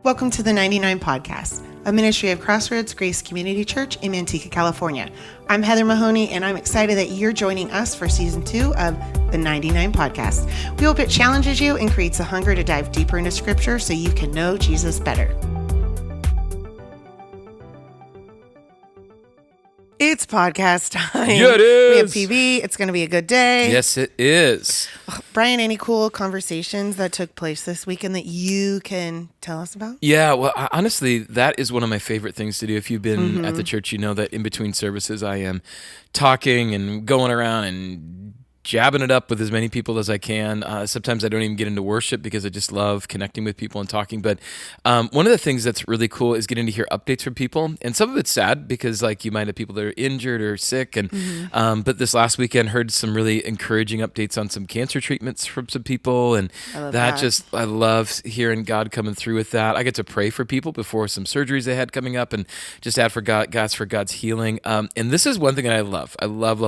Welcome to the 99 Podcast, a ministry of Crossroads Grace Community Church in Manteca, California. I'm Heather Mahoney, and I'm excited that you're joining us for Season 2 of the 99 Podcast. We hope it challenges you and creates a hunger to dive deeper into Scripture so you can know Jesus better. It's podcast time. Yeah, it is. We have PB. It's going to be a good day. Yes, it is. Brian, any cool conversations that took place this weekend that you can tell us about? Yeah, well, honestly, that is one of my favorite things to do. If you've been at the church, you know that in between services, I am talking and going around and jabbing it up with as many people as I can. Sometimes I don't even get into worship because I just love connecting with people and talking. But one of the things that's really cool is getting to hear updates from people. And some of it's sad because like you might have people that are injured or sick. And but this last weekend heard some really encouraging updates on some cancer treatments from some people. And I love hearing God coming through with that. I get to pray for people before some surgeries they had coming up and just ask for God's healing. And this is one thing that I love. I love,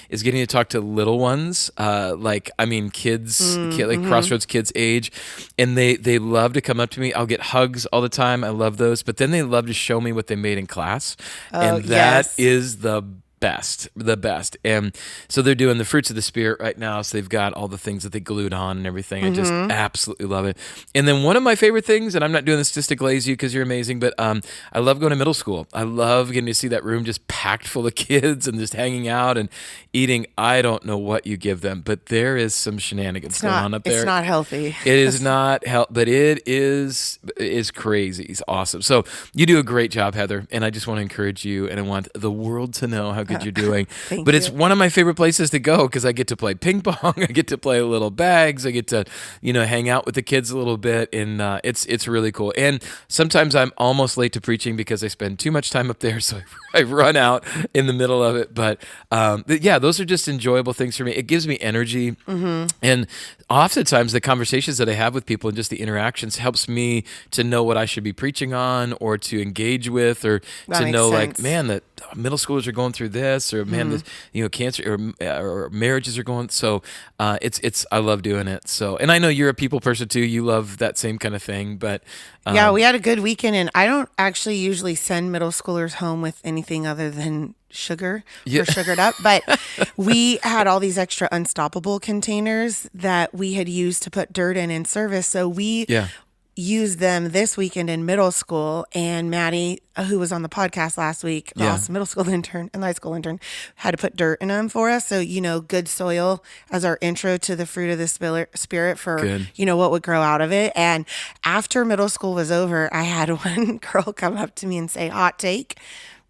is getting to talk to little ones, kids, like Crossroads kids age, and they love to come up to me. I'll get hugs all the time. I love those, but then they love to show me what they made in class, and that is the best. And so they're doing the fruits of the Spirit right now. So they've got all the things that they glued on and everything. I just absolutely love it. And then one of my favorite things, and I'm not doing this just to glaze you because you're amazing, but I love going to middle school. I love getting to see that room just packed full of kids and just hanging out and eating. I don't know what you give them, but there is some shenanigans going on up there. It's not healthy. It is not healthy, but it is crazy. It's awesome. So you do a great job, Heather, and I just want to encourage you, and I want the world to know how good you're doing. But it's one of my favorite places to go because I get to play ping pong, I get to play little bags, I get to hang out with the kids a little bit, and it's really cool. And sometimes I'm almost late to preaching because I spend too much time up there, so I run out in the middle of it. But those are just enjoyable things for me. It gives me energy, and oftentimes the conversations that I have with people and just the interactions helps me to know what I should be preaching on or to engage with, or to know sense. Like, man, that middle schoolers are going through this, or man, this, cancer or marriages are going. So it's I love doing it. So, and I know you're a people person too. You love that same kind of thing. But yeah, we had a good weekend, and I don't actually usually send middle schoolers home with anything other than sugar or sugared up, but we had all these extra Unstoppable containers that we had used to put dirt in service. So we used them this weekend in middle school, and Maddie, who was on the podcast last week, the awesome middle school intern and high school intern, had to put dirt in them for us. So, good soil as our intro to the fruit of the Spirit for, what would grow out of it. And after middle school was over, I had one girl come up to me and say, hot take,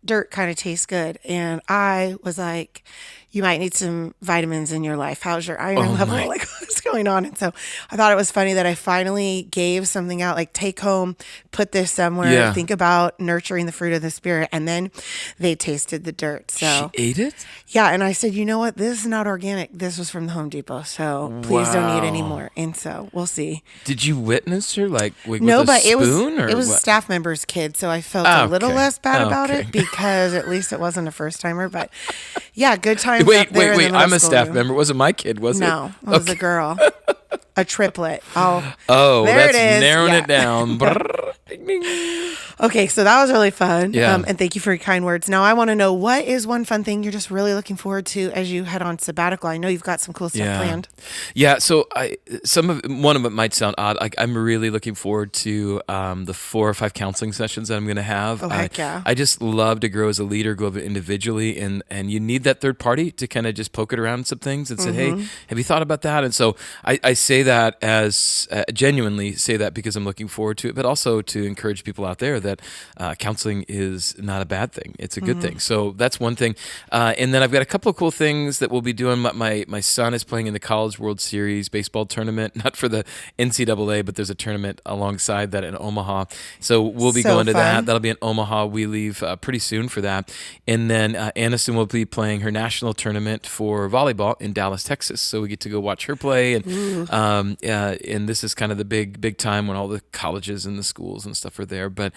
dirt kind of tastes good. And I was like, you might need some vitamins in your life. How's your iron level? Like, what's going on? And so I thought it was funny that I finally gave something out, like, take home, put this somewhere, think about nurturing the fruit of the Spirit. And then they tasted the dirt. So she ate it? Yeah. And I said, you know what? This is not organic. This was from the Home Depot. So please don't eat anymore. And so we'll see. Did you witness her with no, a but spoon? It was a staff member's kid. So I felt a little less bad about it because at least it wasn't a first timer. But yeah, good time. Wait. I'm a staff member. It wasn't my kid, was it? No, it was a girl. A triplet. There that's it is. Narrowing it down. Ding, ding. Okay, so that was really fun. Yeah. And thank you for your kind words. Now I want to know, what is one fun thing you're just really looking forward to as you head on sabbatical? I know you've got some cool stuff planned. Yeah. So one of it might sound odd. Like, I'm really looking forward to the 4 or 5 counseling sessions that I'm going to have. Oh, heck yeah. I just love to grow as a leader, grow individually, and you need that third party to kind of just poke it around some things and say, hey, have you thought about that? And so I say that as genuinely say that because I'm looking forward to it, but also to encourage people out there that counseling is not a bad thing. It's a good thing. So that's one thing. And then I've got a couple of cool things that we'll be doing. My son is playing in the College World Series baseball tournament, not for the NCAA, but there's a tournament alongside that in Omaha. So we'll be going to that. That'll be in Omaha. We leave pretty soon for that. And then Aniston will be playing her national tournament for volleyball in Dallas, Texas. So we get to go watch her play. And this is kind of the big time when all the colleges and the schools towels and stuff are there. But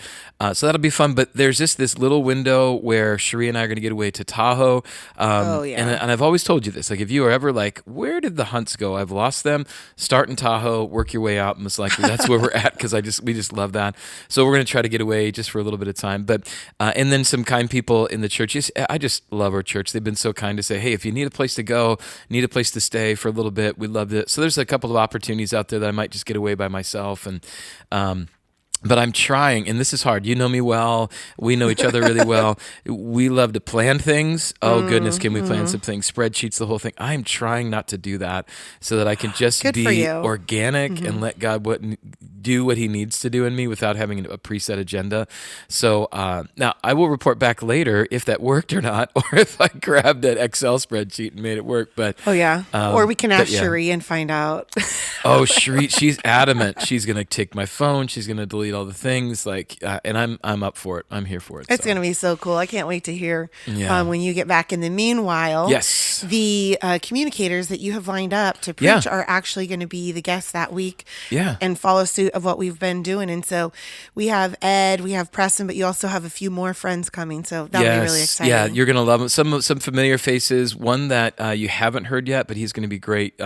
so that'll be fun. But there's just this little window where Cherie and I are going to get away to Tahoe. Oh, yeah. And I've always told you this. Like, if you are ever like, where did the hunts go? I've lost them. Start in Tahoe, work your way out. Most likely that's where we're at because we just love that. So we're going to try to get away just for a little bit of time. But and then some kind people in the church. I just love our church. They've been so kind to say, hey, if you need a place to go, need a place to stay for a little bit, we'd love it. So there's a couple of opportunities out there that I might just get away by myself. And but I'm trying, and this is hard. You know me well. We know each other really well. We love to plan things. Oh, goodness, can we plan some things? Spreadsheets, the whole thing. I'm trying not to do that so that I can just be organic and let God do what he needs to do in me without having a preset agenda. So now I will report back later if that worked or not, or if I grabbed that Excel spreadsheet and made it work. But or we can ask Cherie and find out. Oh, Cherie, she's adamant. She's going to take my phone. She's going to delete all the things. And I'm up for it. I'm here for it. It's going to be so cool. I can't wait to hear when you get back. In the meanwhile, yes, the communicators that you have lined up to preach are actually going to be the guests that week. And follow suit of what we've been doing. And so we have Ed, we have Preston, but you also have a few more friends coming. So that'll be really exciting. Yeah, you're going to love them. Some familiar faces. One that you haven't heard yet, but he's going to be great.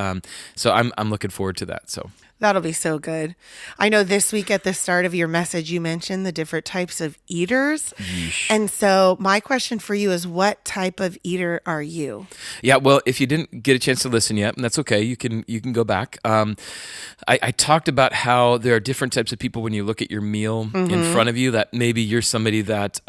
So I'm looking forward to that. So that'll be so good. I know this week at the start of your message, you mentioned the different types of eaters. Yeesh. And so my question for you is, what type of eater are you? Yeah, well, if you didn't get a chance to listen yet, and that's okay, you can go back. I talked about how there are different types of people when you look at your meal in front of you, that maybe you're somebody that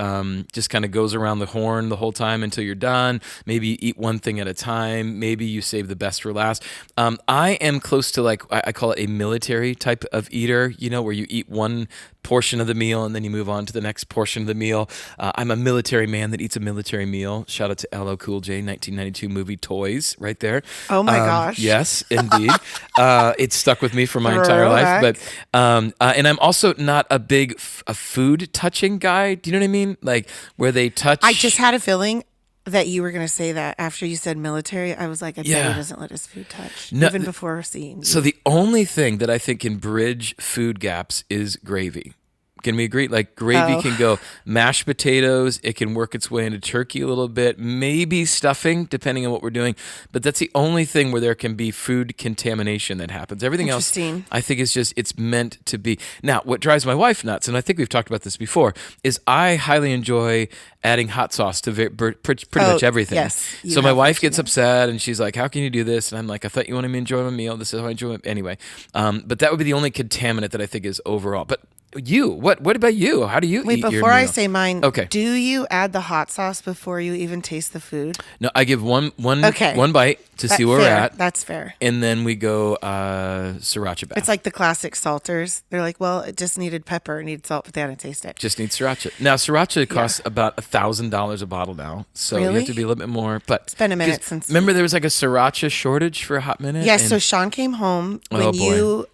just kind of goes around the horn the whole time until you're done. Maybe you eat one thing at a time. Maybe you save the best for last. I am close to, like, I call it a military type of eater, where you eat one portion of the meal and then you move on to the next portion of the meal. I'm a military man that eats a military meal. Shout out to LL Cool J, 1992 movie Toys, right there. Oh my gosh. Yes, indeed. It stuck with me for my entire life. But and I'm also not a big a food touching guy. Do you know what I mean? Like, where they touch. I just had a feeling that you were going to say that after you said military. I was like, I bet he doesn't let his food touch, even before seeing you. So the only thing that I think can bridge food gaps is gravy. Can we agree? Like, gravy can go mashed potatoes. It can work its way into turkey a little bit, maybe stuffing, depending on what we're doing. But that's the only thing where there can be food contamination that happens. Everything else, I think, is just, it's meant to be. Now, what drives my wife nuts, and I think we've talked about this before, is I highly enjoy adding hot sauce to pretty much everything. Yes, so my wife gets upset, and she's like, how can you do this? And I'm like, I thought you wanted me to enjoy my meal. This is how I enjoy it. Anyway, but that would be the only contaminant that I think is overall. But what about you? How do you eat your meal? Before I say mine, okay, do you add the hot sauce before you even taste the food? No, I give one bite to see where we're at. That's fair. And then we go sriracha bath. It's like the classic salters. They're like, well, it just needed pepper, it needed salt, but they hadn't tasted it. Just needs sriracha. Now, sriracha costs about $1,000 a bottle now, so you have to be a little bit more. But it's been a minute since. Remember, there was like a sriracha shortage for a hot minute. Yes. So Sean came home when you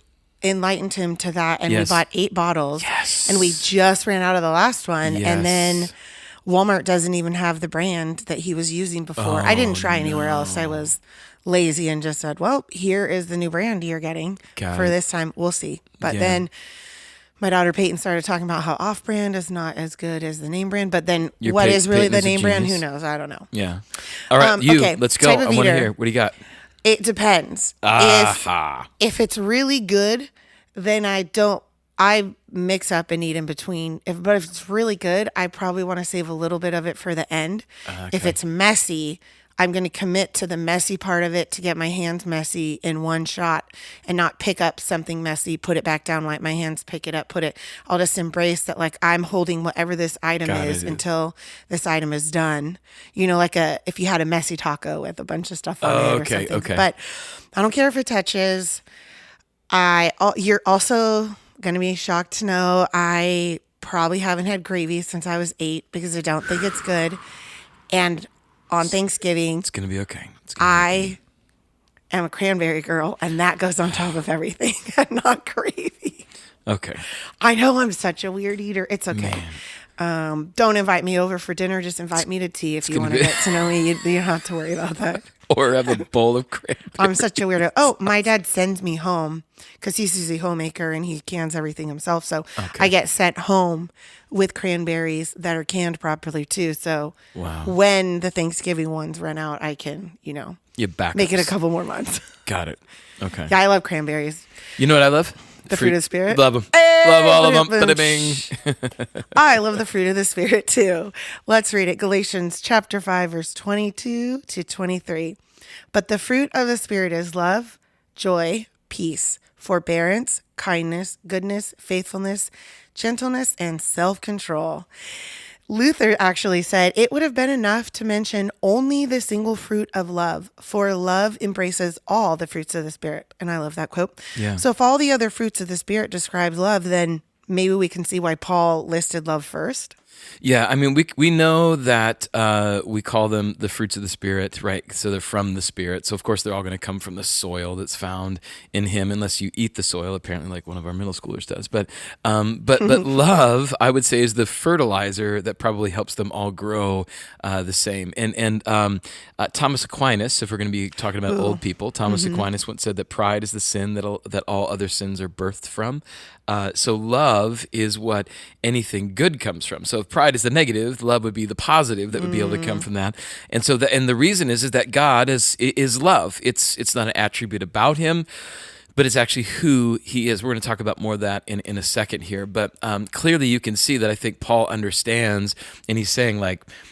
enlightened him to that, and we bought 8 bottles. Yes. And we just ran out of the last one, and then Walmart doesn't even have the brand that he was using before. I didn't try anywhere else. I was lazy and just said, well, here is the new brand you're getting for this time. We'll see. But then my daughter Peyton started talking about how off-brand is not as good as the name brand. But then what is really the name brand? Who knows? I don't know. Yeah. All right, let's go. I want to hear. What do you got? It depends. If it's really good, then I mix up and eat in between. But if it's really good, I probably want to save a little bit of it for the end. Okay. If it's messy, I'm going to commit to the messy part of it to get my hands messy in one shot and not pick up something messy, put it back down, wipe my hands, pick it up, put it. I'll just embrace that, like, I'm holding whatever this item is until this item is done. Like if you had a messy taco with a bunch of stuff on it or something. Okay. But I don't care if it touches. You're also going to be shocked to know I probably haven't had gravy since I was 8 because I don't think it's good. And on Thanksgiving, it's going to be okay. I am a cranberry girl, and that goes on top of everything, not gravy. Okay. I know I'm such a weird eater. It's okay. Don't invite me over for dinner. Just invite me to tea if you want to get to know me. You don't have to worry about that. or have a bowl of cranberries. I'm such a weirdo. Oh, my dad sends me home because he's usually homemaker and he cans everything himself. So I get sent home with cranberries that are canned properly too. So when the Thanksgiving ones run out, I can, make it a couple more months. Got it. Okay. Yeah, I love cranberries. You know what I love? The fruit of the spirit. Love them. Hey, love all of them. Bada-bing. I love the fruit of the spirit too. Let's read it. Galatians chapter 5, verse 22 to 23. But the fruit of the spirit is love, joy, peace, forbearance, kindness, goodness, faithfulness, gentleness, and self-control. Luther actually said it would have been enough to mention only the single fruit of love, for love embraces all the fruits of the Spirit. And I love that quote. Yeah. So if all the other fruits of the Spirit describe love, then maybe we can see why Paul listed love first. Yeah, I mean, we know that we call them the fruits of the Spirit, right? So they're from the Spirit. So, of course, they're all going to come from the soil that's found in Him, unless you eat the soil, apparently, like one of our middle schoolers does. But love, I would say, is the fertilizer that probably helps them all grow the same. And Thomas Aquinas, if we're going to be talking about old people, Thomas Aquinas once said that pride is the sin that all other sins are birthed from. So love is what anything good comes from. So if pride is the negative, love would be the positive that would be able to come from that. And so the reason is that God is love. It's not an attribute about Him, but it's actually who He is. We're going to talk about more of that in a second here. But clearly you can see that I think Paul understands, and he's saying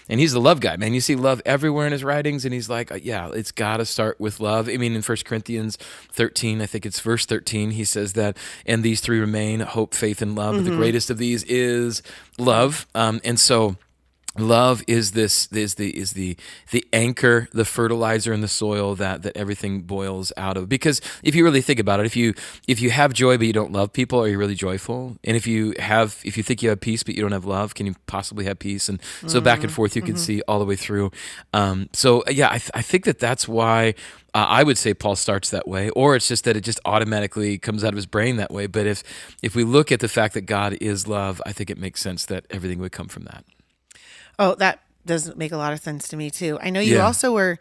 and he's the love guy, man. You see love everywhere in his writings, and he's like, yeah, it's got to start with love. I mean, in 1 Corinthians 13, I think it's verse 13, he says that, and these three remain, hope, faith, and love. But the greatest of these is love. And so love is the anchor, the fertilizer in the soil that everything boils out of. Because if you really think about it, if you have joy but you don't love people, are you really joyful? And if you think you have peace but you don't have love, can you possibly have peace? And so back and forth you can see all the way through. So yeah, I think that's why. I would say Paul starts that way, or it's just that it just automatically comes out of his brain that way. But if we look at the fact that God is love, I think it makes sense that everything would come from that. Oh, that does make a lot of sense to me too. I know you also were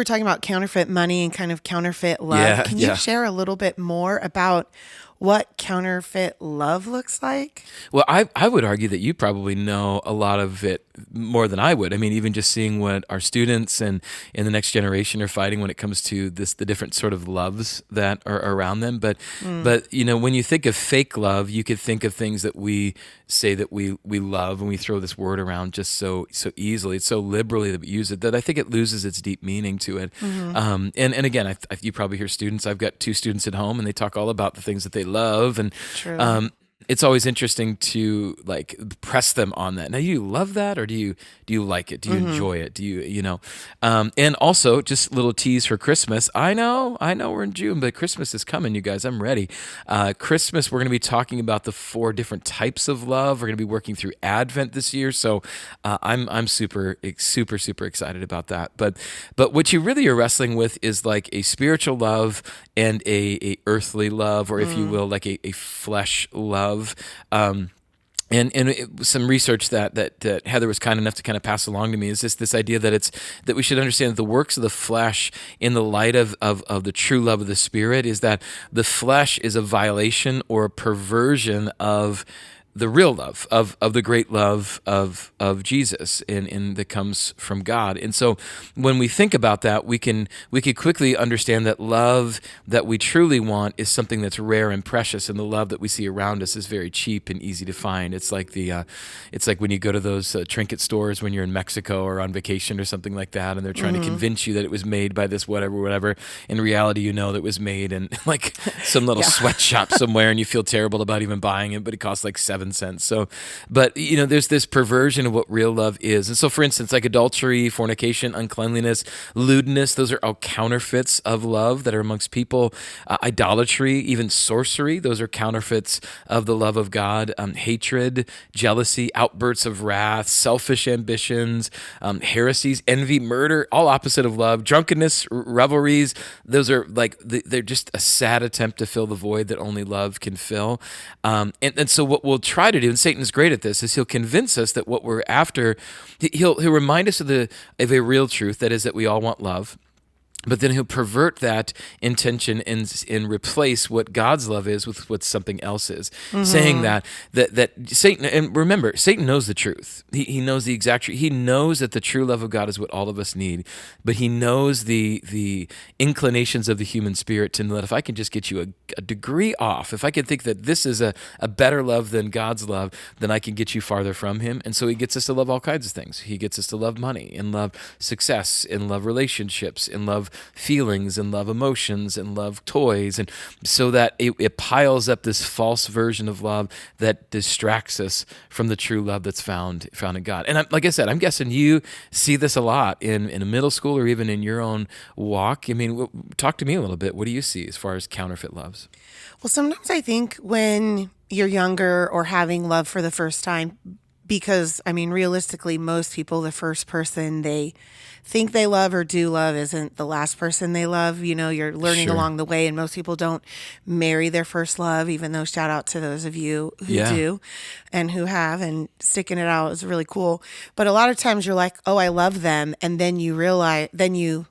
talking about counterfeit money and kind of counterfeit love. Yeah, Can you share a little bit more about what counterfeit love looks like? Well, I would argue that you probably know a lot of it more than I would. I mean, even just seeing what our students and in the next generation are fighting when it comes to the different sort of loves that are around them. But when you think of fake love, you could think of things that we say that we love, and we throw this word around just so easily. It's so liberally that we use it that I think it loses its deep meaning to it. And again, you probably hear students. I've got 2 students at home, and they talk all about the things that they love, and it's always interesting to press them on that. Now, do you love that, or do you like it? Do you enjoy it? Do you and also just a little tease for Christmas. I know we're in June, but Christmas is coming, you guys. I'm ready. Christmas, we're going to be talking about the 4 different types of love. We're going to be working through Advent this year, so I'm super excited about that. But what you really are wrestling with is like a spiritual love and a earthly love, or if you will, like a flesh love. And some research that Heather was kind enough to kind of pass along to me is this idea that we should understand that the works of the flesh in the light of the true love of the Spirit is that the flesh is a violation or a perversion of the real love of the great love of Jesus and that comes from God. And so when we think about that, we could quickly understand that love that we truly want is something that's rare and precious, and the love that we see around us is very cheap and easy to find. It's like it's like when you go to those trinket stores when you're in Mexico or on vacation or something like that, and they're trying to convince you that it was made by this whatever. In reality, that it was made in like some little sweatshop somewhere, and you feel terrible about even buying it, but it costs like 7 cents. So, but there's this perversion of what real love is. And so, for instance, like adultery, fornication, uncleanliness, lewdness, those are all counterfeits of love that are amongst people. Idolatry, even sorcery, those are counterfeits of the love of God. Hatred, jealousy, outbursts of wrath, selfish ambitions, heresies, envy, murder, all opposite of love. Drunkenness, revelries, those are they're just a sad attempt to fill the void that only love can fill. And so what we'll try to do, and Satan's great at this, is he'll convince us that what we're after, he'll remind us of a real truth, that is that we all want love. But then he'll pervert that intention and replace what God's love is with what something else is, saying that Satan, and remember, Satan knows the truth. He knows the exact truth. He knows that the true love of God is what all of us need, but he knows the inclinations of the human spirit to know that if I can just get you a degree off, if I can think that this is a better love than God's love, then I can get you farther from him. And so he gets us to love all kinds of things. He gets us to love money and love success and love relationships and love feelings and love emotions and love toys, and so that it piles up this false version of love that distracts us from the true love that's found in God. And like I said, I'm guessing you see this a lot in a middle school or even in your own walk. I mean, talk to me a little bit. What do you see as far as counterfeit loves? Well, sometimes I think when you're younger or having love for the first time, because I mean, realistically, most people, the first person they think they love or do love isn't the last person they love. You know, you're learning Sure. along the way, and most people don't marry their first love, even though shout out to those of you who Yeah. do and who have, and sticking it out is really cool. But a lot of times you're like, oh, I love them. And then you realize, then you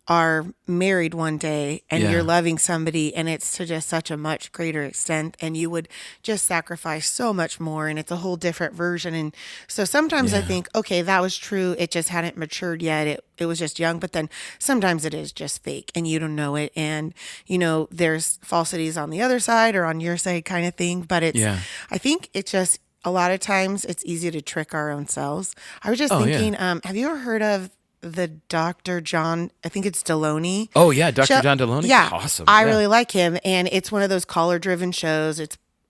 are married one day and Yeah. you're loving somebody and it's to just such a much greater extent and you would just sacrifice so much more and it's a whole different version. And so sometimes I Yeah. think, okay, that was true. It just hadn't matured yet. It was just young, but then sometimes it is just fake and you don't know it. And, you know, there's falsities on the other side or on your side kind of thing. But Yeah. I think it's just a lot of times it's easy to trick our own selves. I was just Oh, yeah. thinking, have you ever heard of the Dr. John, I think it's Deloney. Oh, yeah, Dr. show? John Deloney? Yeah. Awesome. I Yeah. really like him. And it's one of those caller driven shows.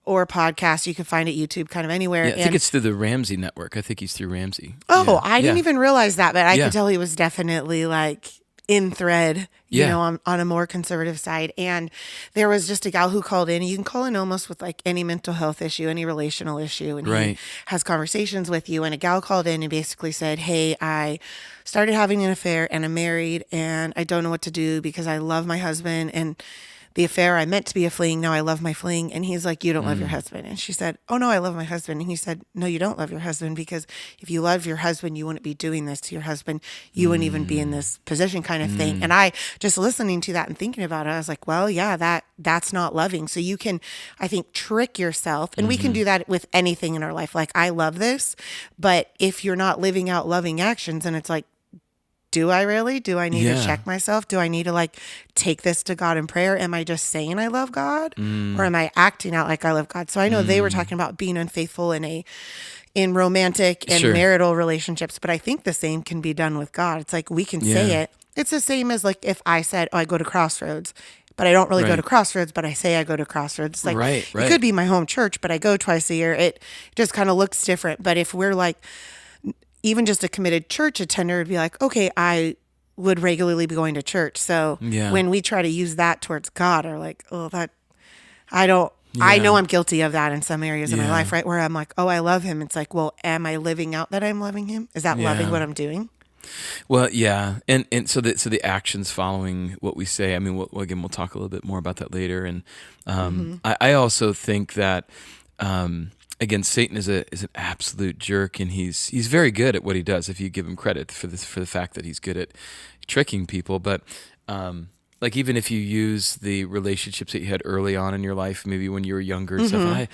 Or a podcast you can find at YouTube, kind of anywhere. Yeah, I think it's through the Ramsey Network. I think he's through Ramsey. Oh, Yeah. I didn't Yeah. even realize that, but I Yeah. could tell he was definitely like in thread, Yeah. on a more conservative side. And there was just a gal who called in. You can call in almost with like any mental health issue, any relational issue, and Right. he has conversations with you. And a gal called in and basically said, hey, I started having an affair and I'm married and I don't know what to do because I love my husband and the affair, I meant to be a fling. Now I love my fling. And he's like, you don't love your husband. And she said, oh no, I love my husband. And he said, no, you don't love your husband because if you love your husband, you wouldn't be doing this to your husband. You wouldn't even be in this position kind of thing. And I just listening to that and thinking about it, I was like, well, yeah, that's not loving. So you can, I think, trick yourself. And we can do that with anything in our life. Like, I love this, but if you're not living out loving actions, and it's like, do I really? Do I need Yeah. to check myself? Do I need to like take this to God in prayer? Am I just saying I love God or am I acting out like I love God? So I know they were talking about being unfaithful in romantic and Sure. marital relationships, but I think the same can be done with God. It's like we can say Yeah. it. It's the same as like if I said, oh, I go to Crossroads, but I don't really go Right. to Crossroads, but I say I go to Crossroads. It's like Right, it right. could be my home church, but I go twice a year. It just kind of looks different. But if we're like even just a committed church attender would be like, okay, I would regularly be going to church. So Yeah. when we try to use that towards God, or like, oh, that I don't, I Yeah. know I'm guilty of that in some areas of my Yeah. life, right? Where I'm like, oh, I love him. It's like, well, am I living out that I'm loving him? Is that loving Yeah. what I'm doing? Well, yeah, and so the actions following what we say. I mean, again, we'll talk a little bit more about that later. And I also think that again, Satan is an absolute jerk, and he's very good at what he does. If you give him credit for the fact that he's good at tricking people, but like even if you use the relationships that you had early on in your life, maybe when you were younger and stuff,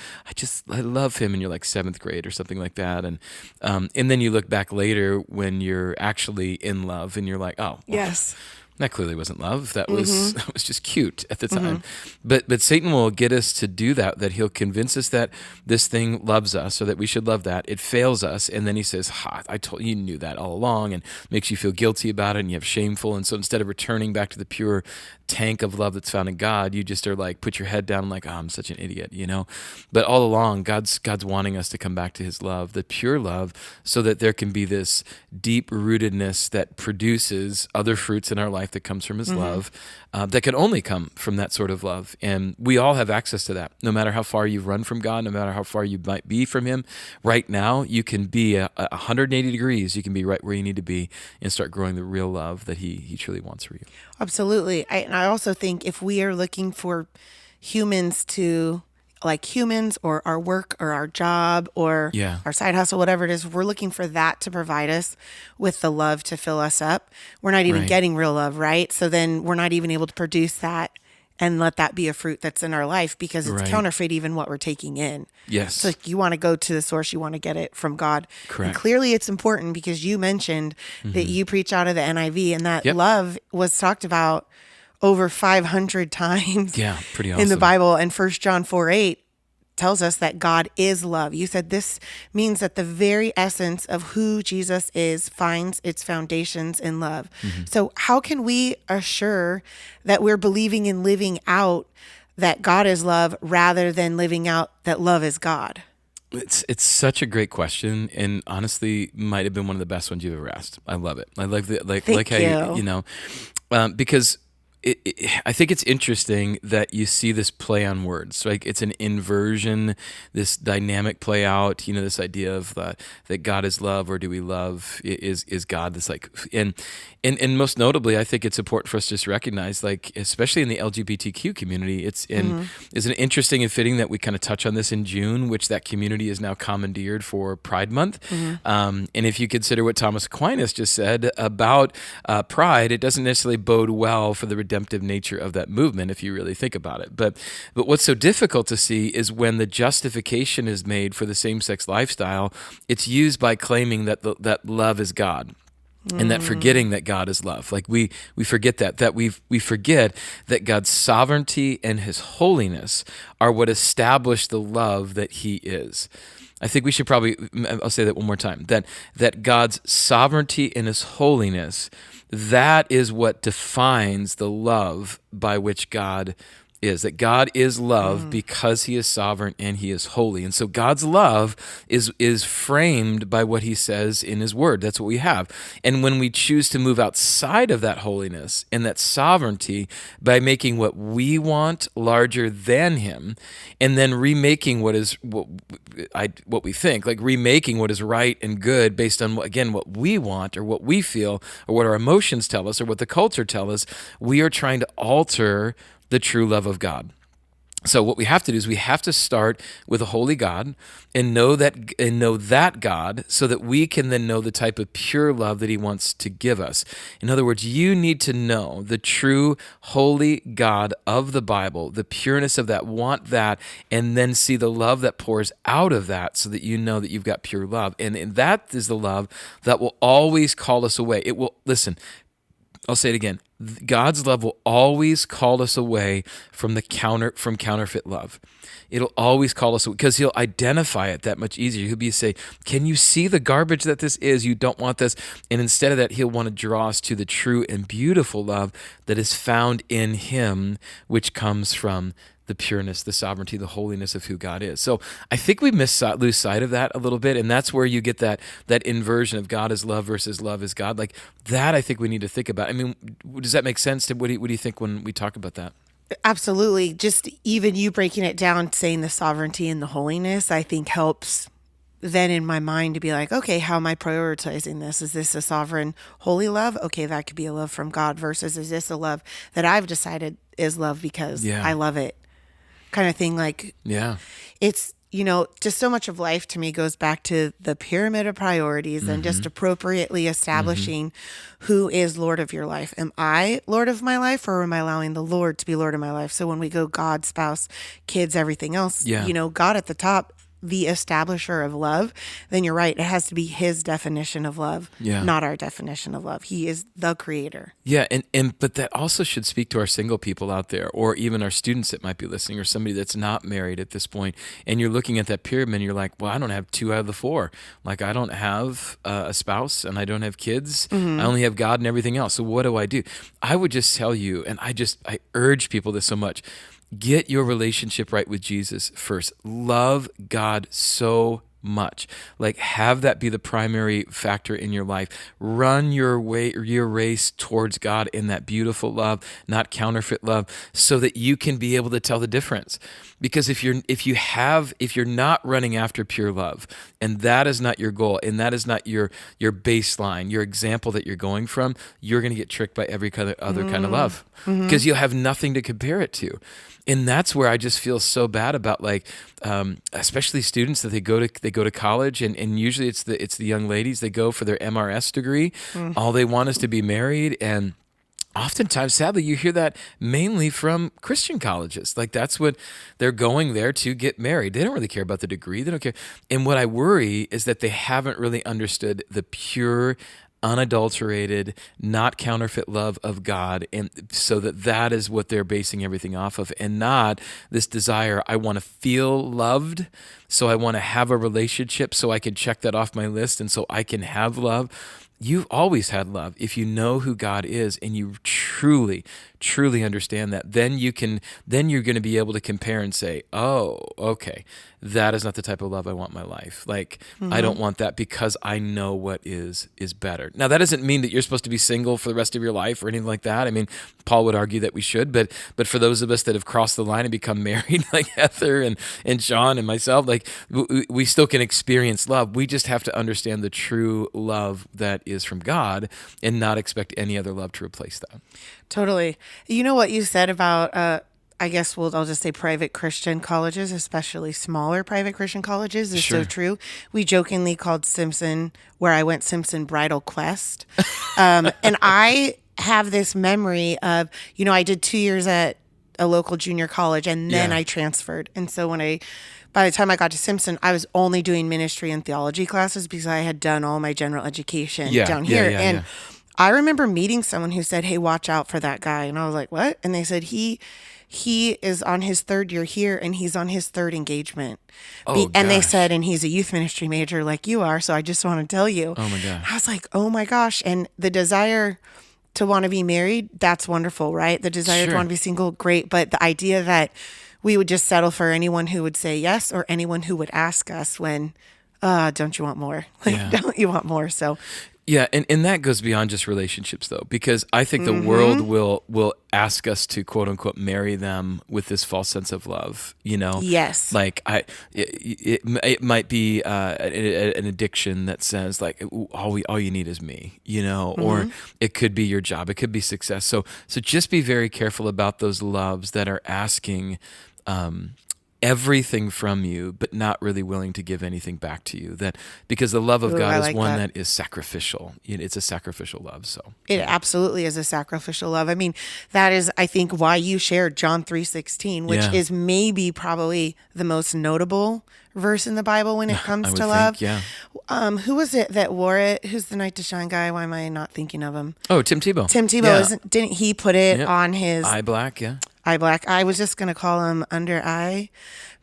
I love him, and you're like seventh grade or something like that, and then you look back later when you're actually in love, and you're like, oh, well, Yes. that clearly wasn't love. That was that was just cute at the time. But Satan will get us to do that. That he'll convince us that this thing loves us, or that we should love that. It fails us, and then he says, "Ha! I told you, knew that all along," and makes you feel guilty about it, and you have shameful. And so instead of returning back to the pure tank of love that's found in God, you just are like, put your head down, like, oh, I'm such an idiot, you know. But all along, God's wanting us to come back to His love, the pure love, so that there can be this deep rootedness that produces other fruits in our life that comes from His love, that can only come from that sort of love. And we all have access to that. No matter how far you've run from God, no matter how far you might be from Him, right now you can be 180 degrees. You can be right where you need to be and start growing the real love that He truly wants for you. Absolutely. And I also think if we are looking for humans to like humans or our work or our job or Yeah. our side hustle, whatever it is, we're looking for that to provide us with the love to fill us up. We're not even Right. getting real love, right? So then we're not even able to produce that and let that be a fruit that's in our life because it's Right. counterfeit even what we're taking in. Yes. So you want to go to the source, you want to get it from God. Correct. And clearly it's important because you mentioned that you preach out of the NIV and that Yep. love was talked about over 500 times Yeah, pretty awesome. in the Bible. And 1 John 4:8 tells us that God is love. You said this means that the very essence of who Jesus is finds its foundations in love. So how can we assure that we're believing and living out that God is love rather than living out that love is God? It's such a great question, and honestly, might have been one of the best ones you've ever asked. I love it. I like the Thank how you. because I think it's interesting that you see this play on words. Like it's an inversion, this dynamic play out. This idea of that God is love, or do we love? Is God this like and most notably, I think it's important for us to just recognize, like especially in the LGBTQ community, is an interesting and fitting that we kind of touch on this in June, which that community is now commandeered for Pride Month. And if you consider what Thomas Aquinas just said about pride, it doesn't necessarily bode well for the redemptive nature of that movement if you really think about it. But what's so difficult to see is when the justification is made for the same-sex lifestyle, it's used by claiming that that love is God. And that forgetting that God is love. Like we forget that we forget that God's sovereignty and his holiness are what establish the love that he is. I think we should probably, I'll say that one more time, that God's sovereignty and his holiness, that is what defines the love by which God is, that God is love because he is sovereign and he is holy. And so God's love is framed by what he says in his word. That's what we have. And when we choose to move outside of that holiness and that sovereignty by making what we want larger than him, and then remaking what we think, like remaking what is right and good based on, again, what we want or what we feel or what our emotions tell us or what the culture tells us, we are trying to alter the true love of God. So what we have to do is we have to start with a holy God and know that God, so that we can then know the type of pure love that he wants to give us. In other words, you need to know the true holy God of the Bible, the pureness of that, want that, and then see the love that pours out of that so that you know that you've got pure love. And that is the love that will always call us away. It will, listen, I'll say it again. God's love will always call us away from counterfeit love. It'll always call us, because he'll identify it that much easier. He'll say, can you see the garbage that this is? You don't want this. And instead of that, he'll want to draw us to the true and beautiful love that is found in him, which comes from the pureness, the sovereignty, the holiness of who God is. So I think we lose sight of that a little bit, and that's where you get that inversion of God is love versus love is God. Like that, I think we need to think about. I mean, does that make sense? What do you think when we talk about that? Absolutely. Just even you breaking it down, saying the sovereignty and the holiness, I think helps then in my mind to be like, okay, how am I prioritizing this? Is this a sovereign, holy love? Okay, that could be a love from God, versus is this a love that I've decided is love because I love it, kind of thing. Like, it's, just so much of life to me goes back to the pyramid of priorities and just appropriately establishing who is Lord of your life. Am I Lord of my life, or am I allowing the Lord to be Lord of my life? So when we go God, spouse, kids, everything else, God at the top, the establisher of love, then you're right. It has to be his definition of love, not our definition of love. He is the creator. Yeah, but that also should speak to our single people out there, or even our students that might be listening, or somebody that's not married at this point, and you're looking at that pyramid and you're like, well, I don't have 2 out of the 4. Like, I don't have a spouse and I don't have kids. I only have God and everything else. So what do? I would just tell you, and I urge people this so much, get your relationship right with Jesus first. Love God so much. Like, have that be the primary factor in your life. Run your race towards God in that beautiful love, not counterfeit love, so that you can be able to tell the difference. Because if you're not running after pure love, and that is not your goal, and that is not your baseline, your example that you're going from, you're going to get tricked by every other kind of love, because you'll have nothing to compare it to. And that's where I just feel so bad about, like, especially students that they go to college, and usually it's the young ladies, they go for their MRS degree. All they want is to be married, and oftentimes, sadly, you hear that mainly from Christian colleges. Like, that's what they're going there to get married. They don't really care about the degree. They don't care. And what I worry is that they haven't really understood the pure, unadulterated, not counterfeit love of God, and so that is what they're basing everything off of, and not this desire, I want to feel loved, so I want to have a relationship so I can check that off my list, and so I can have love. You've always had love. If you know who God is and you truly, truly understand that, then you're going to be able to compare and say, oh, okay, that is not the type of love I want in my life. Like, I don't want that, because I know what is better. Now, that doesn't mean that you're supposed to be single for the rest of your life or anything like that. I mean, Paul would argue that we should, but for those of us that have crossed the line and become married, like Heather and Sean and myself, like, we still can experience love. We just have to understand the true love that is from God, and not expect any other love to replace that. Totally. You know what you said about, I guess I'll just say private Christian colleges, especially smaller private Christian colleges, is so true. We jokingly called Simpson, where I went, Simpson Bridal Quest. And I have this memory of, I did 2 years at a local junior college, and then I transferred. And so by the time I got to Simpson, I was only doing ministry and theology classes, because I had done all my general education down here. I remember meeting someone who said, hey, watch out for that guy. And I was like, what? And they said, he is on his third year here, and he's on his third engagement. And they said, and he's a youth ministry major like you are. So I just want to tell you. Oh my gosh. I was like, oh my gosh. And the desire to want to be married, that's wonderful, right? The desire to want to be single, great. But the idea that we would just settle for anyone who would say yes, or anyone who would ask us when, don't you want more? Don't you want more? So yeah, and that goes beyond just relationships, though, because I think the world will ask us to, quote unquote, marry them with this false sense of love. Yes. Like, it might be an addiction that says, like, all you need is me, or it could be your job, it could be success. So just be very careful about those loves that are asking everything from you, but not really willing to give anything back to you. That, because the love of God is one that is sacrificial. It's a sacrificial love. So it absolutely is a sacrificial love. I mean, that is, I think, why you shared John 3:16, which is maybe probably the most notable verse in the Bible when it comes to love. Who was it that wore it? Who's the Night to Shine guy? Why am I not thinking of him? Oh, Tim Tebow. Tim Tebow, didn't he put it on his eye black? Yeah. Eye black. I was just going to call him under eye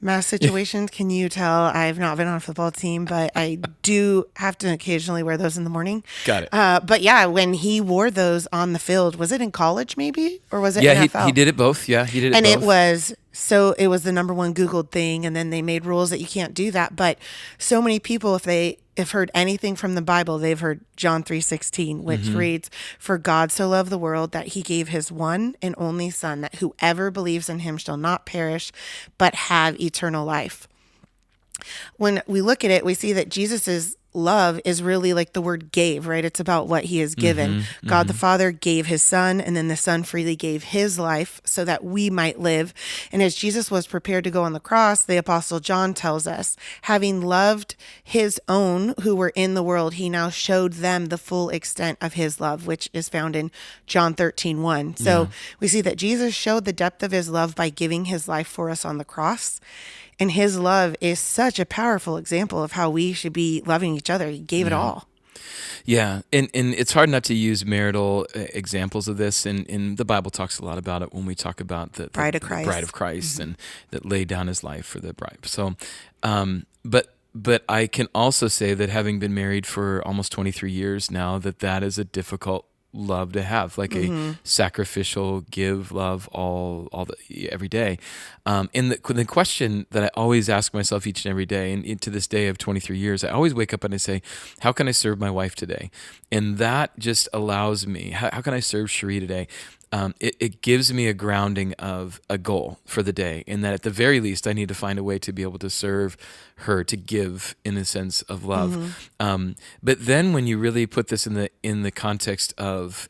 mass situations. Can you tell I've not been on a football team, but I do have to occasionally wear those in the morning. Got it. But yeah, when he wore those on the field, was it in college maybe? Or was it NFL? He did it both. Yeah, he did it both. And it was the number one Googled thing, and then they made rules that you can't do that. But so many people, if they have heard anything from the Bible, they've heard John 3:16, which reads, "For God so loved the world that he gave his one and only Son, that whoever believes in him shall not perish, but have eternal life." When we look at it, we see that Jesus's love is really like the word gave, right? It's about what he has given. God the Father gave his Son, and then the Son freely gave his life so that we might live. And as Jesus was prepared to go on the cross, the Apostle John tells us, having loved his own who were in the world, he now showed them the full extent of his love, which is found in John 13:1. So we see that Jesus showed the depth of his love by giving his life for us on the cross. And his love is such a powerful example of how we should be loving each other. He gave it all. Yeah, and it's hard not to use marital examples of this, and the Bible talks a lot about it when we talk about the bride of Christ, and that laid down his life for the bride. So, but I can also say that having been married for almost 23 years now, that is a difficult love to have, like a sacrificial give love every day. And the question that I always ask myself each and every day, and to this day of 23 years, I always wake up and I say, how can I serve my wife today? And that just allows me, how can I serve Cherie today? It gives me a grounding of a goal for the day, and that at the very least, I need to find a way to be able to serve her, to give in a sense of love. But then, when you really put this in the context of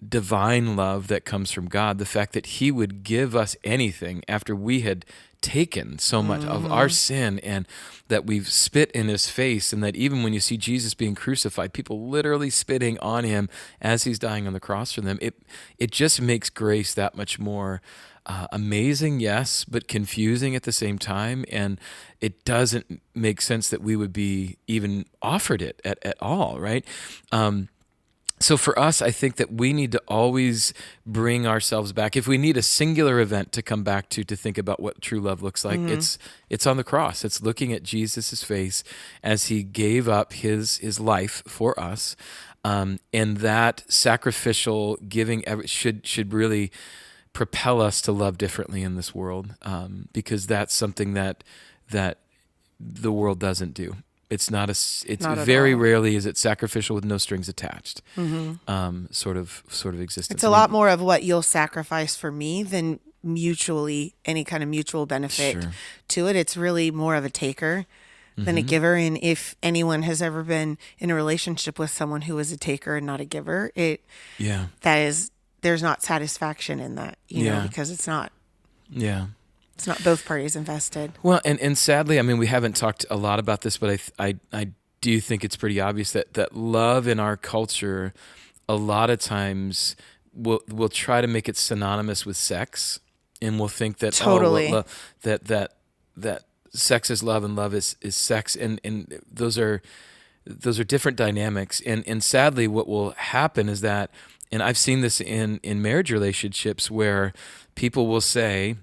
divine love that comes from God, the fact that He would give us anything after we had taken so much of our sin, and that we've spit in His face, and that even when you see Jesus being crucified, people literally spitting on Him as He's dying on the cross for them, it just makes grace that much more amazing, yes, but confusing at the same time. And it doesn't make sense that we would be even offered it at all, right? So for us, I think that we need to always bring ourselves back. If we need a singular event to come back to think about what true love looks like, it's on the cross. It's looking at Jesus' face as He gave up his life for us, and that sacrificial giving should really propel us to love differently in this world, because that's something that the world doesn't do. It's not very rarely is it sacrificial with no strings attached. Sort of existence. It's a lot more of what you'll sacrifice for me than any kind of mutual benefit to it. It's really more of a taker than a giver. And if anyone has ever been in a relationship with someone who is a taker and not a giver, there's not satisfaction in that, because it's not. Yeah. It's not both parties invested. Well, and sadly, I mean, we haven't talked a lot about this, but I do think it's pretty obvious that love in our culture, a lot of times, we'll try to make it synonymous with sex, and we'll think that that sex is love and love is sex, and those are different dynamics, and sadly, what will happen is that, and I've seen this in marriage relationships where people will say,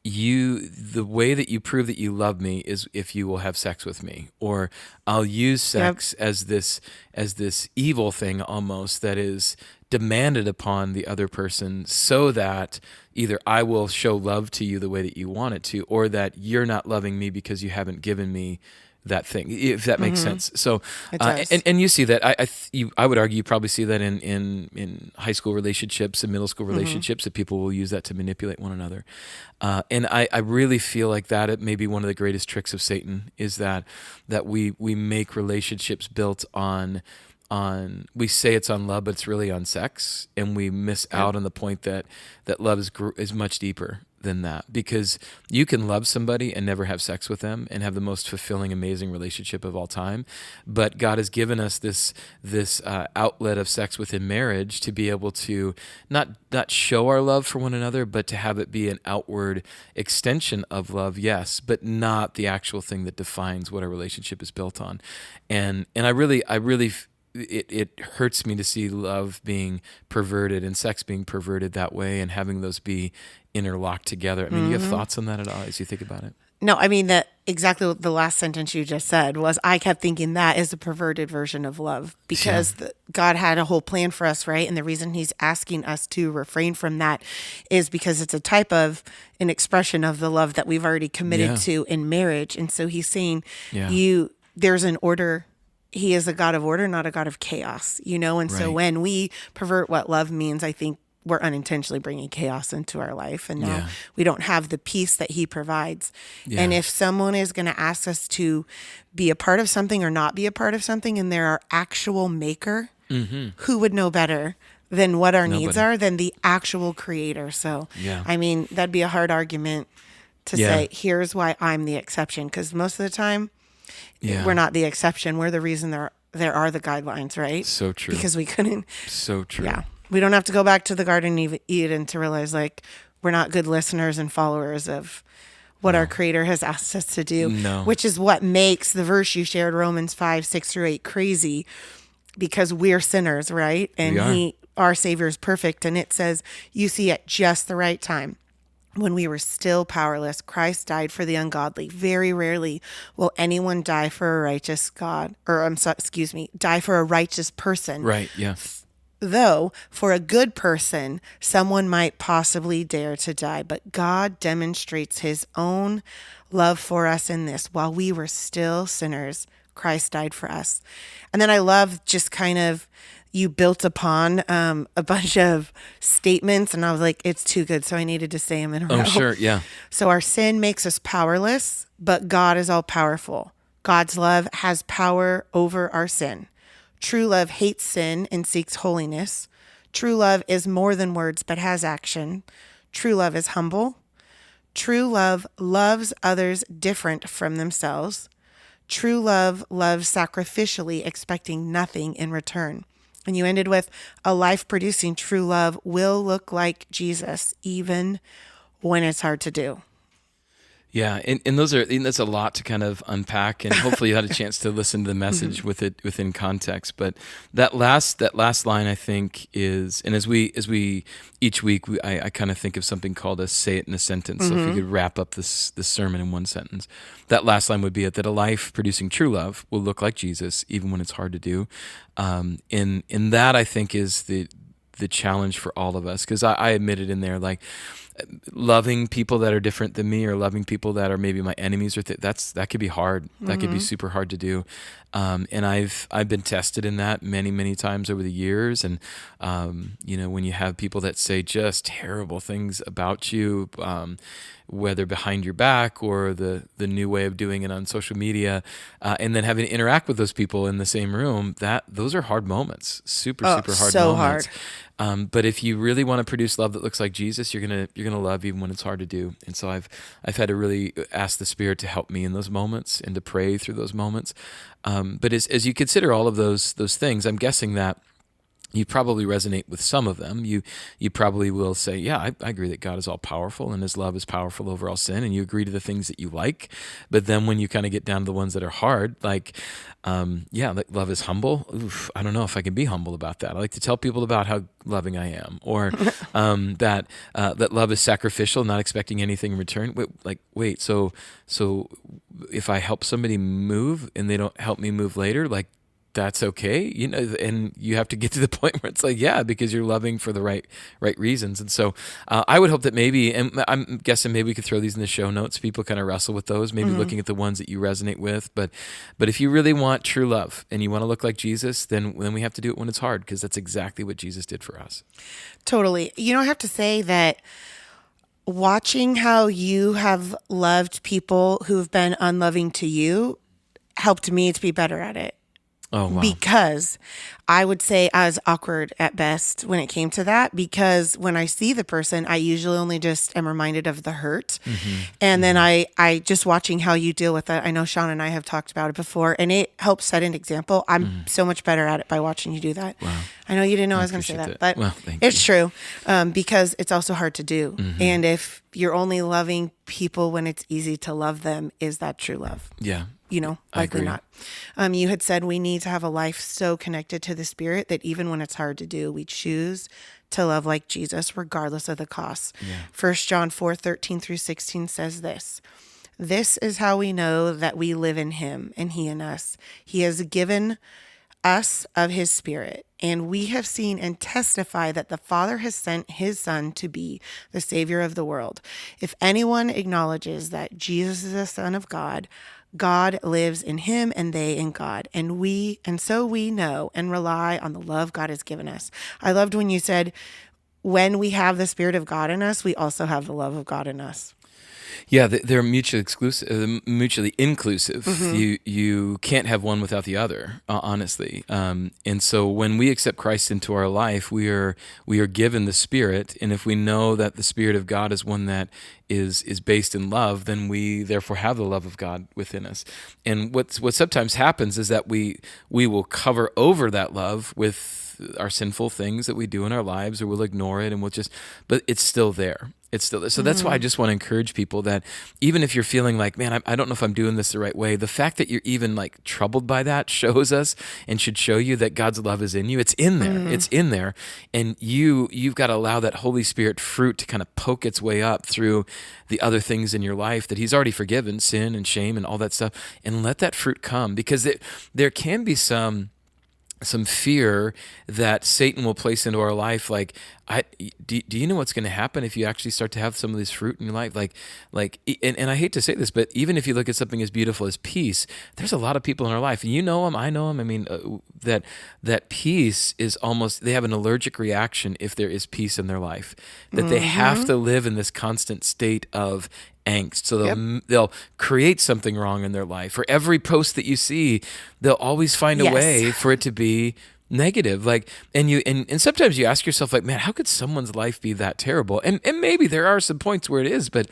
the way that you prove that you love me is if you will have sex with me, or I'll use sex as this evil thing almost that is demanded upon the other person, so that either I will show love to you the way that you want it to, or that you're not loving me because you haven't given me that thing, if that makes sense. So, and you see that. I would argue you probably see that in high school relationships and middle school relationships, that people will use that to manipulate one another. And I really feel like that it may be one of the greatest tricks of Satan, is that we make relationships built on we say it's on love, but it's really on sex, and we miss out on the point that love is much deeper than that, because you can love somebody and never have sex with them and have the most fulfilling, amazing relationship of all time. But God has given us this outlet of sex within marriage to be able to not show our love for one another, but to have it be an outward extension of love, yes, but not the actual thing that defines what our relationship is built on. And I really it hurts me to see love being perverted and sex being perverted that way, and having those be interlocked together. I mean, you have thoughts on that at all as you think about it? No, I mean, that exactly what the last sentence you just said was, I kept thinking that is a perverted version of love, because God had a whole plan for us, right? And the reason He's asking us to refrain from that is because it's a type of an expression of the love that we've already committed to in marriage. And so He's saying, there's an order. He is a God of order, not a God of chaos, And so when we pervert what love means, I think we're unintentionally bringing chaos into our life. And now we don't have the peace that He provides. Yeah. And if someone is going to ask us to be a part of something or not be a part of something, and they're our actual maker, who would know better than what our needs are than the actual creator? So, I mean, that'd be a hard argument to say, here's why I'm the exception. Because most of the time, we're not the exception. We're the reason there are the guidelines, right? So true. Because we couldn't. So true. Yeah. We don't have to go back to the Garden of Eden to realize, like, we're not good listeners and followers of what our Creator has asked us to do. No. Which is what makes the verse you shared, Romans 5:6-8, crazy, because we're sinners, right? And our Savior is perfect. And it says, you see at just the right time, When we were still powerless, Christ died for the ungodly. Very rarely will anyone die for a righteous God, or die for a righteous person. Right. Yeah. Though for a good person, someone might possibly dare to die, but God demonstrates his own love for us in this. While we were still sinners, Christ died for us. And then I love just kind of, you built upon a bunch of statements, and I was like, it's too good, so I needed to say them in a row. Oh, sure. Yeah. So our sin makes us powerless, but God is all powerful. God's love has power over our sin. True love hates sin and seeks holiness. True love is more than words, but has action. True love is humble. True love loves others different from themselves. True love loves sacrificially, expecting nothing in return. And you ended with, a life producing true love will look like Jesus, even when it's hard to do. Yeah, and that's a lot to kind of unpack, and hopefully you had a chance to listen to the message with it within context. But that last line, I think, is, and as we each week I kind of think of something called a say it in a sentence. So if you could wrap up this sermon in one sentence, that last line would be it: that a life producing true love will look like Jesus, even when it's hard to do. In that, I think, is the challenge for all of us, because I admitted in there, like, loving people that are different than me, or loving people that are maybe my enemies, or that could be hard. That could be super hard to do. And I've been tested in that many times over the years. And when you have people that say just terrible things about you, whether behind your back or the new way of doing it on social media, and then having to interact with those people in the same room, those are hard moments. Super hard so moments. Hard. But if you really want to produce love that looks like Jesus, you're gonna love even when it's hard to do. And so I've had to really ask the Spirit to help me in those moments and to pray through those moments. But as you consider all of those things, I'm guessing that you probably resonate with some of them. You probably will say, yeah, I agree that God is all powerful and his love is powerful over all sin, and you agree to the things that you like. But then when you kind of get down to the ones that are hard, like, like love is humble. Oof, I don't know if I can be humble about that. I like to tell people about how loving I am, or that love is sacrificial, not expecting anything in return. Wait, so if I help somebody move and they don't help me move later, like, that's okay, and you have to get to the point where it's like, yeah, because you're loving for the right reasons. And so I would hope that maybe, and I'm guessing maybe we could throw these in the show notes, people kind of wrestle with those, maybe looking at the ones that you resonate with. But if you really want true love and you want to look like Jesus, then we have to do it when it's hard, because that's exactly what Jesus did for us. Totally. I have to say that watching how you have loved people who've been unloving to you helped me to be better at it. Oh, wow. Because I would say I was awkward at best when it came to that, because when I see the person, I usually only just am reminded of the hurt. And then I just watching how you deal with it. I know Sean and I have talked about it before, and it helps set an example. I'm so much better at it by watching you do that. Wow. I know you didn't know I was going to say that, but thank it's true, because it's also hard to do. And if you're only loving people when it's easy to love them, is that true love? Yeah. Likely not. You had said we need to have a life so connected to the Spirit that even when it's hard to do, we choose to love like Jesus, regardless of the cost. Yeah. 1 John 4:13-16 says this: "This is how we know that we live in him and he in us. He has given us of his Spirit, and we have seen and testify that the Father has sent his Son to be the Savior of the world. If anyone acknowledges that Jesus is the Son of God, God lives in him and they in God. And so we know and rely on the love God has given us." I loved when you said, when we have the Spirit of God in us, we also have the love of God in us. Yeah, they're mutually inclusive. You can't have one without the other, honestly. And so when we accept Christ into our life, we are given the Spirit, and if we know that the Spirit of God is one that is based in love, then we therefore have the love of God within us. And what sometimes happens is that we will cover over that love with our sinful things that we do in our lives, or we'll ignore it, and but it's still there. It's still there. So that's why I just want to encourage people that even if you're feeling like, man, I don't know if I'm doing this the right way, the fact that you're even like troubled by that shows us and should show you that God's love is in you. It's in there. It's in there. And you've got to allow that Holy Spirit fruit to kind of poke its way up through the other things in your life that He's already forgiven, sin and shame and all that stuff, and let that fruit come, because there can be some fear that Satan will place into our life. Like, do you know what's going to happen if you actually start to have some of this fruit in your life? And I hate to say this, but even if you look at something as beautiful as peace, there's a lot of people in our life, and you know them, I know them. I mean, that peace is almost, they have an allergic reaction if there is peace in their life, that they have to live in this constant state of angst. So they'll create something wrong in their life. For every post that you see, they'll always find a way for it to be negative. Like, and sometimes you ask yourself, like, man, how could someone's life be that terrible? And maybe there are some points where it is, but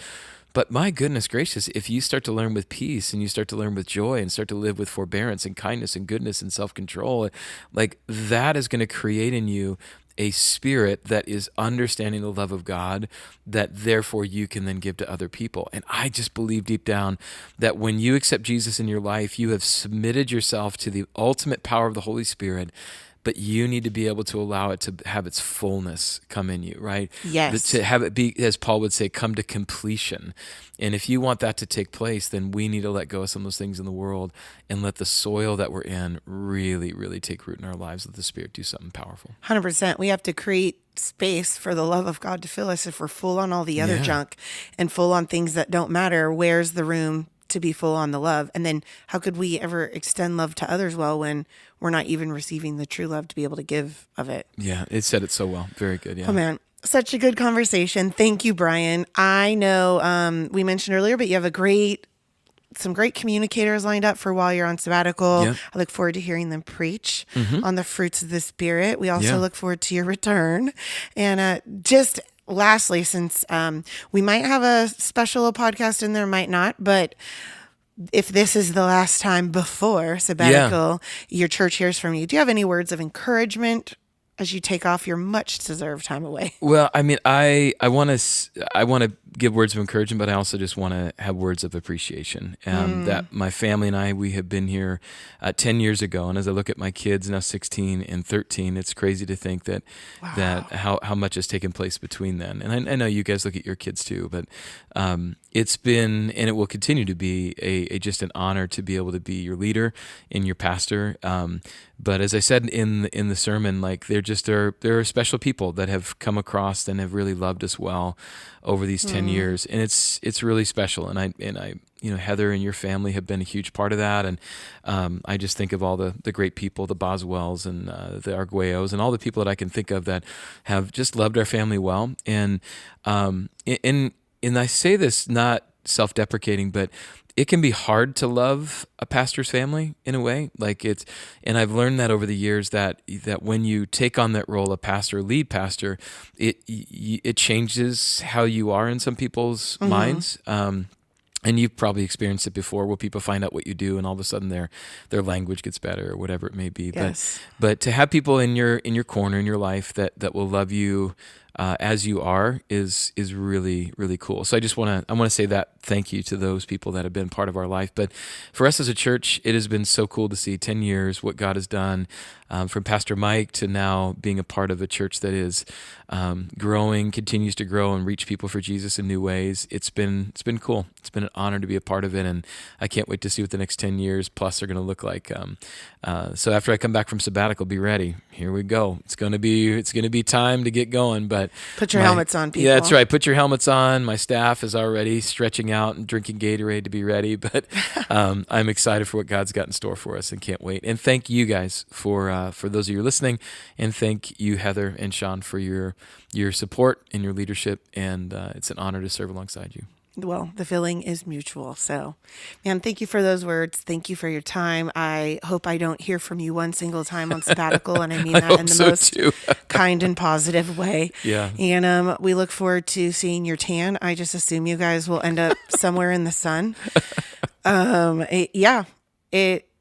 my goodness gracious, if you start to learn with peace, and you start to learn with joy, and start to live with forbearance and kindness and goodness and self-control, like, that is going to create in you a spirit that is understanding the love of God, that therefore you can then give to other people. And I just believe deep down that when you accept Jesus in your life, you have submitted yourself to the ultimate power of the Holy Spirit, but you need to be able to allow it to have its fullness come in you, right? Yes. To have it be, as Paul would say, come to completion. And if you want that to take place, then we need to let go of some of those things in the world and let the soil that we're in really, really take root in our lives. Let the Spirit do something powerful. 100%. We have to create space for the love of God to fill us. If we're full on all the other junk and full on things that don't matter, where's the room to be full on the love? And then how could we ever extend love to others well when we're not even receiving the true love to be able to give of it? Yeah, it said it so well. Very good. Yeah. Oh man, such a good conversation. Thank you, Brian. I know we mentioned earlier, but you have some great communicators lined up for while you're on sabbatical. Yeah. I look forward to hearing them preach on the fruits of the Spirit. We also look forward to your return. And just lastly, since we might have a special podcast in there, might not, but if this is the last time before sabbatical, your church hears from you. Do you have any words of encouragement as you take off your much deserved time away? Well, I mean, I want to give words of encouragement, but I also just want to have words of appreciation. That my family and I, we have been here 10 years ago, and as I look at my kids now, 16 and 13, it's crazy to think that how much has taken place between then. And I know you guys look at your kids too, but it's been, and it will continue to be a just an honor to be able to be your leader and your pastor. But as I said in the sermon, like, there are special people that have come across and have really loved us well over these 10 years, and it's really special. And I Heather and your family have been a huge part of that, and I just think of all the great people, the Boswells and the Arguellos, and all the people that I can think of that have just loved our family well. And I say this not self-deprecating, but it can be hard to love a pastor's family in a way. And I've learned that over the years that when you take on that role of pastor, lead pastor, it changes how you are in some people's minds. And you've probably experienced it before, where people find out what you do, and all of a sudden their language gets better, or whatever it may be. Yes. But to have people in your corner in your life that will love you as you are is really, really cool. So I want to say that thank you to those people that have been part of our life. But for us as a church, it has been so cool to see 10 years what God has done, from Pastor Mike to now being a part of a church that is growing, continues to grow and reach people for Jesus in new ways. It's been cool. It's been an honor to be a part of it, and I can't wait to see what the next 10 years plus are going to look like. So after I come back from sabbatical, be ready. Here we go. It's going to be time to get going. But put your helmets on, people. Yeah, that's right. Put your helmets on. My staff is already stretching out and drinking Gatorade to be ready. But I'm excited for what God's got in store for us, and can't wait. And thank you guys for those of you listening, and thank you, Heather and Sean, for your support and your leadership. And it's an honor to serve alongside you. Well, the feeling is mutual. So, man, thank you for those words. Thank you for your time. I hope I don't hear from you one single time on sabbatical, and I mean I that in hope the so most too. kind and positive way. Yeah. And we look forward to seeing your tan. I just assume you guys will end up somewhere in the sun.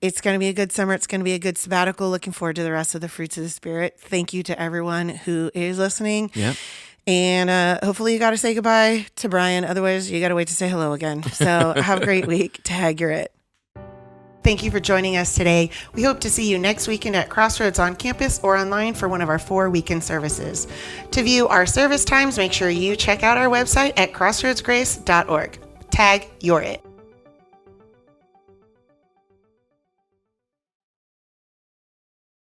It's going to be a good summer. It's going to be a good sabbatical. Looking forward to the rest of the fruits of the Spirit. Thank you to everyone who is listening. Yeah. And hopefully you got to say goodbye to Brian. Otherwise, you got to wait to say hello again. So have a great week. Tag, you're it. Thank you for joining us today. We hope to see you next weekend at Crossroads on campus or online for one of our 4 weekend services. To view our service times, make sure you check out our website at crossroadsgrace.org. Tag, you're it.